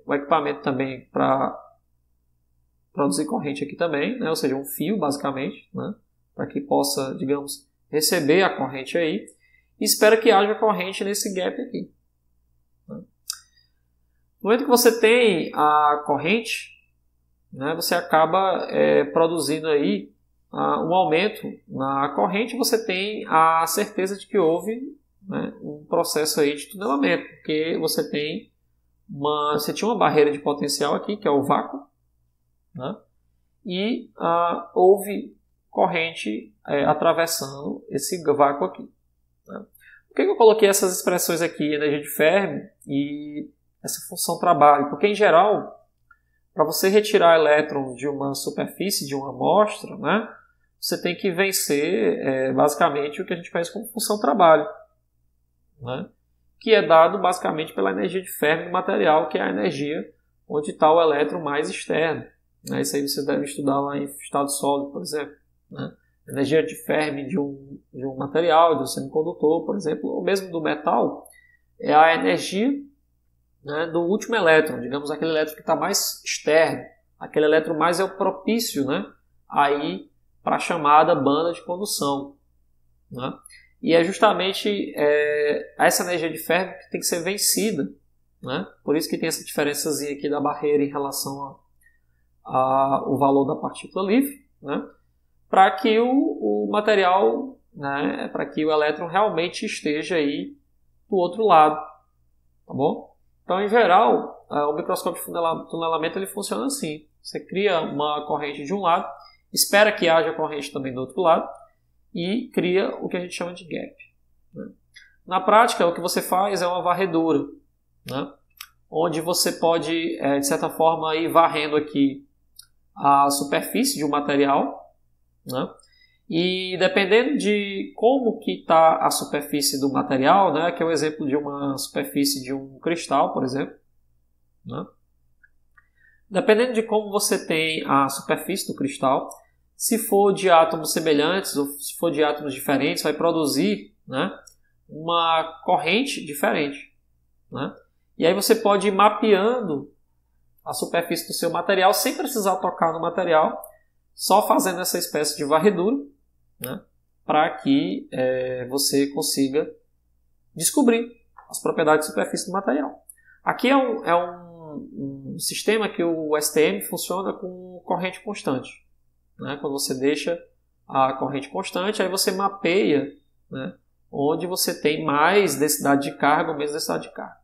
o equipamento também para produzir corrente aqui também, né? Ou seja, um fio basicamente, né? Para que possa, digamos, receber a corrente aí, e espera que haja corrente nesse gap aqui. Né? No momento que você tem a corrente, né, você acaba produzindo aí um aumento na corrente, você tem a certeza de que houve, né, um processo aí de tunelamento, porque você tinha uma barreira de potencial aqui, que é o vácuo, né, e houve corrente atravessando esse vácuo aqui. Né. Por que eu coloquei essas expressões aqui, energia de Fermi e essa função trabalho? Porque, em geral, para você retirar elétrons de uma superfície, de uma amostra, né, você tem que vencer basicamente o que a gente conhece como função trabalho, né, que é dado basicamente pela energia de Fermi do material, que é a energia onde está o elétron mais externo. Né, isso aí você deve estudar lá em estado sólido, por exemplo. Né, a energia de Fermi de um material, de um semicondutor, por exemplo, ou mesmo do metal, é a energia, né, do último elétron, digamos aquele elétron que está mais externo, aquele elétron mais propício, né, aí para a chamada banda de condução. Né? E é justamente essa energia de Fermi que tem que ser vencida. Né? Por isso que tem essa diferençazinha aqui da barreira em relação ao valor da partícula livre, né? Para que o material, né, para que o elétron realmente esteja aí do outro lado. Tá bom? Então, em geral, o microscópio de tunelamento ele funciona assim. Você cria uma corrente de um lado, espera que haja corrente também do outro lado e cria o que a gente chama de gap. Né? Na prática, o que você faz é uma varredura, né? Onde você pode, de certa forma, ir varrendo aqui a superfície de um material, né? E dependendo de como que está a superfície do material, né, que é o exemplo de uma superfície de um cristal, por exemplo, né? Dependendo de como você tem a superfície do cristal, se for de átomos semelhantes ou se for de átomos diferentes, vai produzir, né, uma corrente diferente. Né? E aí você pode ir mapeando a superfície do seu material sem precisar tocar no material, só fazendo essa espécie de varredura, né, para que você consiga descobrir as propriedades de superfície do material. Aqui é um sistema que o STM funciona com corrente constante. Né? Quando você deixa a corrente constante, aí você mapeia, né, onde você tem mais densidade de carga ou menos densidade de carga.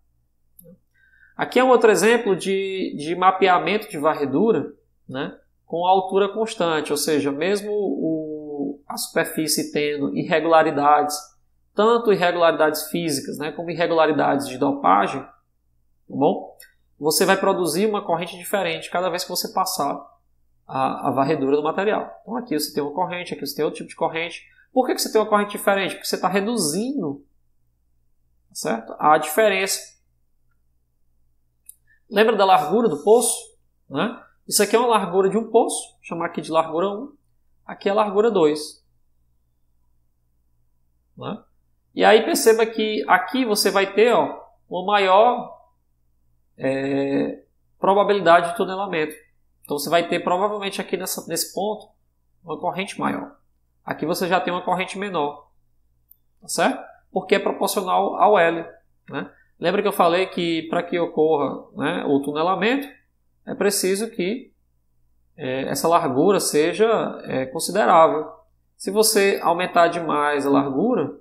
Aqui é um outro exemplo de mapeamento de varredura, né, com altura constante, ou seja, mesmo a superfície tendo irregularidades, tanto irregularidades físicas, né, como irregularidades de dopagem, tá bom? Você vai produzir uma corrente diferente cada vez que você passar a varredura do material. Então aqui você tem uma corrente, aqui você tem outro tipo de corrente. Por que você tem uma corrente diferente? Porque você está reduzindo, certo, a diferença. Lembra da largura do poço? Né? Isso aqui é uma largura de um poço, vou chamar aqui de largura 1. Aqui é a largura 2. Né? E aí perceba que aqui você vai ter uma maior probabilidade de tunelamento. Então você vai ter provavelmente aqui nesse ponto uma corrente maior. Aqui você já tem uma corrente menor. Tá certo? Porque é proporcional ao L. Né? Lembra que eu falei que para que ocorra, né, o tunelamento, é preciso que essa largura seja considerável. Se você aumentar demais a largura,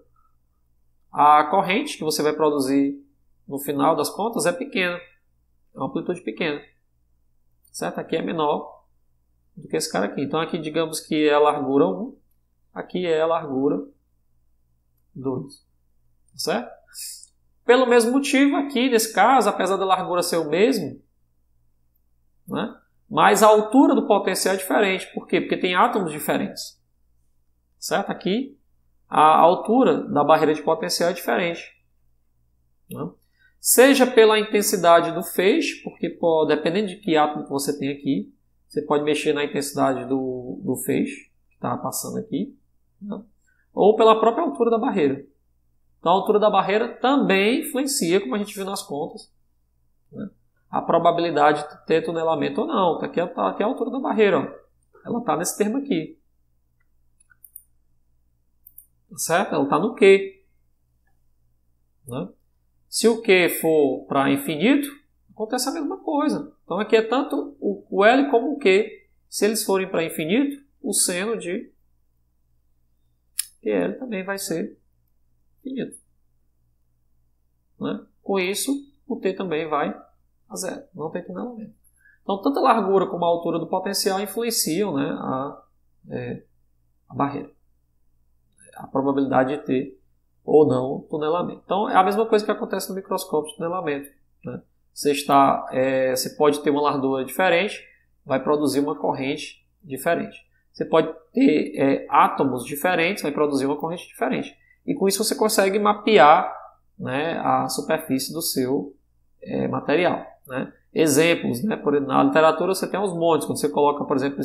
a corrente que você vai produzir no final das contas é pequena. É uma amplitude pequena. Certo? Aqui é menor do que esse cara aqui. Então aqui digamos que é a largura 1, aqui é a largura 2. Certo? Pelo mesmo motivo aqui, nesse caso, apesar da largura ser o mesmo, né? Mas a altura do potencial é diferente. Por quê? Porque tem átomos diferentes. Certo? Aqui, a altura da barreira de potencial é diferente. Né? Seja pela intensidade do feixe, porque dependendo de que átomo que você tem aqui, você pode mexer na intensidade do feixe que está passando aqui, né? Ou pela própria altura da barreira. Então a altura da barreira também influencia, como a gente viu nas contas, né? A probabilidade de ter tunelamento ou não. Aqui é a altura da barreira. Ó. Ela está nesse termo aqui. Certo? Ela está no Q. Né? Se o Q for para infinito, acontece a mesma coisa. Então aqui é tanto o L como o Q. Se eles forem para infinito, o seno de QL também vai ser infinito. Né? Com isso, o T também vai a zero. Não tem tunelamento. Então, tanto a largura como a altura do potencial influenciam, né, a barreira. A probabilidade de ter ou não tunelamento. Então, é a mesma coisa que acontece no microscópio de tunelamento. Né? Você pode ter uma largura diferente, vai produzir uma corrente diferente. Você pode ter átomos diferentes, vai produzir uma corrente diferente. E com isso você consegue mapear, né, a superfície do seu material. Né? Exemplos, né? Na literatura você tem uns montes. Quando você coloca, por exemplo,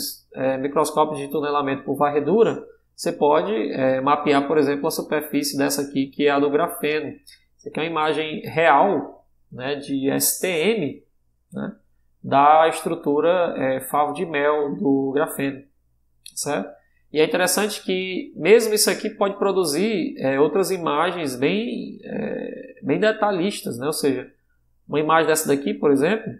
microscópio de tunelamento por varredura, você pode mapear, por exemplo, a superfície dessa aqui, que é a do grafeno. Isso aqui é uma imagem real, né, de STM, né, da estrutura favo de mel do grafeno. Certo? E é interessante que mesmo isso aqui pode produzir outras imagens bem detalhistas. Né? Ou seja, uma imagem dessa daqui, por exemplo,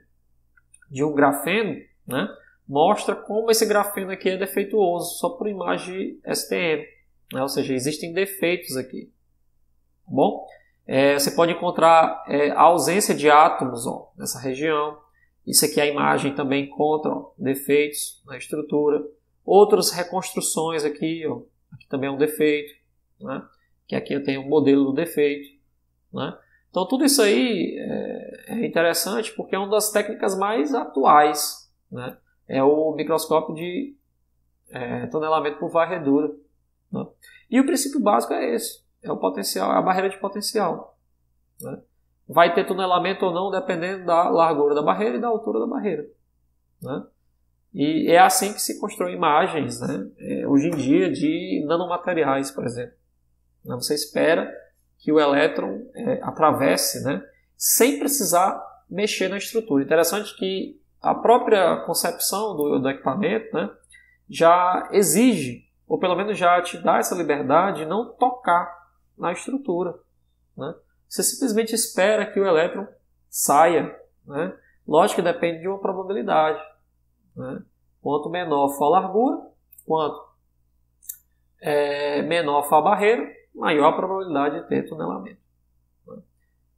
de um grafeno, né, mostra como esse grafeno aqui é defeituoso, só por imagem STM. Né? Ou seja, existem defeitos aqui. Tá bom? Você pode encontrar a ausência de átomos nessa região. Isso aqui a imagem também encontra defeitos na estrutura. Outras reconstruções aqui, aqui também é um defeito. Né? Que aqui eu tenho um modelo do defeito. Né? Então tudo isso aí é interessante porque é uma das técnicas mais atuais. Né? É o microscópio de tunelamento por varredura. Né? E o princípio básico é esse. É o potencial, é a barreira de potencial. Né? Vai ter tunelamento ou não dependendo da largura da barreira e da altura da barreira. Né? E é assim que se constrói imagens, né? Hoje em dia, de nanomateriais, por exemplo. Você espera que o elétron atravesse, né? Sem precisar mexer na estrutura. Interessante que a própria concepção do equipamento, né, já exige, ou pelo menos já te dá essa liberdade de não tocar na estrutura. Né? Você simplesmente espera que o elétron saia. Né? Lógico que depende de uma probabilidade. Né? Quanto menor for a largura, quanto menor for a barreira, maior a probabilidade de ter tunelamento. Né?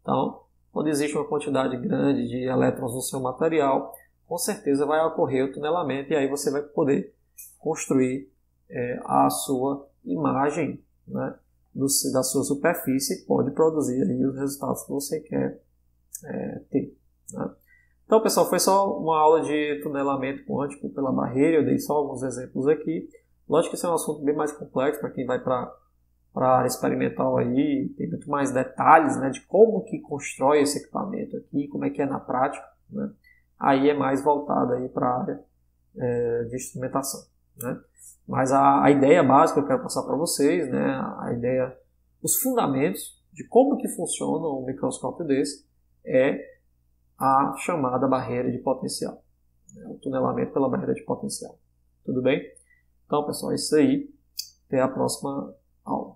Então, quando existe uma quantidade grande de elétrons no seu material, com certeza vai ocorrer o tunelamento e aí você vai poder construir a sua imagem, né, da sua superfície e pode produzir aí os resultados que você quer ter. Né? Então, pessoal, foi só uma aula de tunelamento quântico pela barreira. Eu dei só alguns exemplos aqui. Lógico que isso é um assunto bem mais complexo para quem vai para a área experimental aí. Tem muito mais detalhes, né, de como que constrói esse equipamento aqui, como é que é na prática. Né? Aí é mais voltado aí para a área de instrumentação. Né? Mas a ideia básica que eu quero passar para vocês, né, a ideia, os fundamentos de como que funciona um microscópio desse é a chamada barreira de potencial, né, o tunelamento pela barreira de potencial. Tudo bem? Então, pessoal, é isso aí. Até a próxima aula.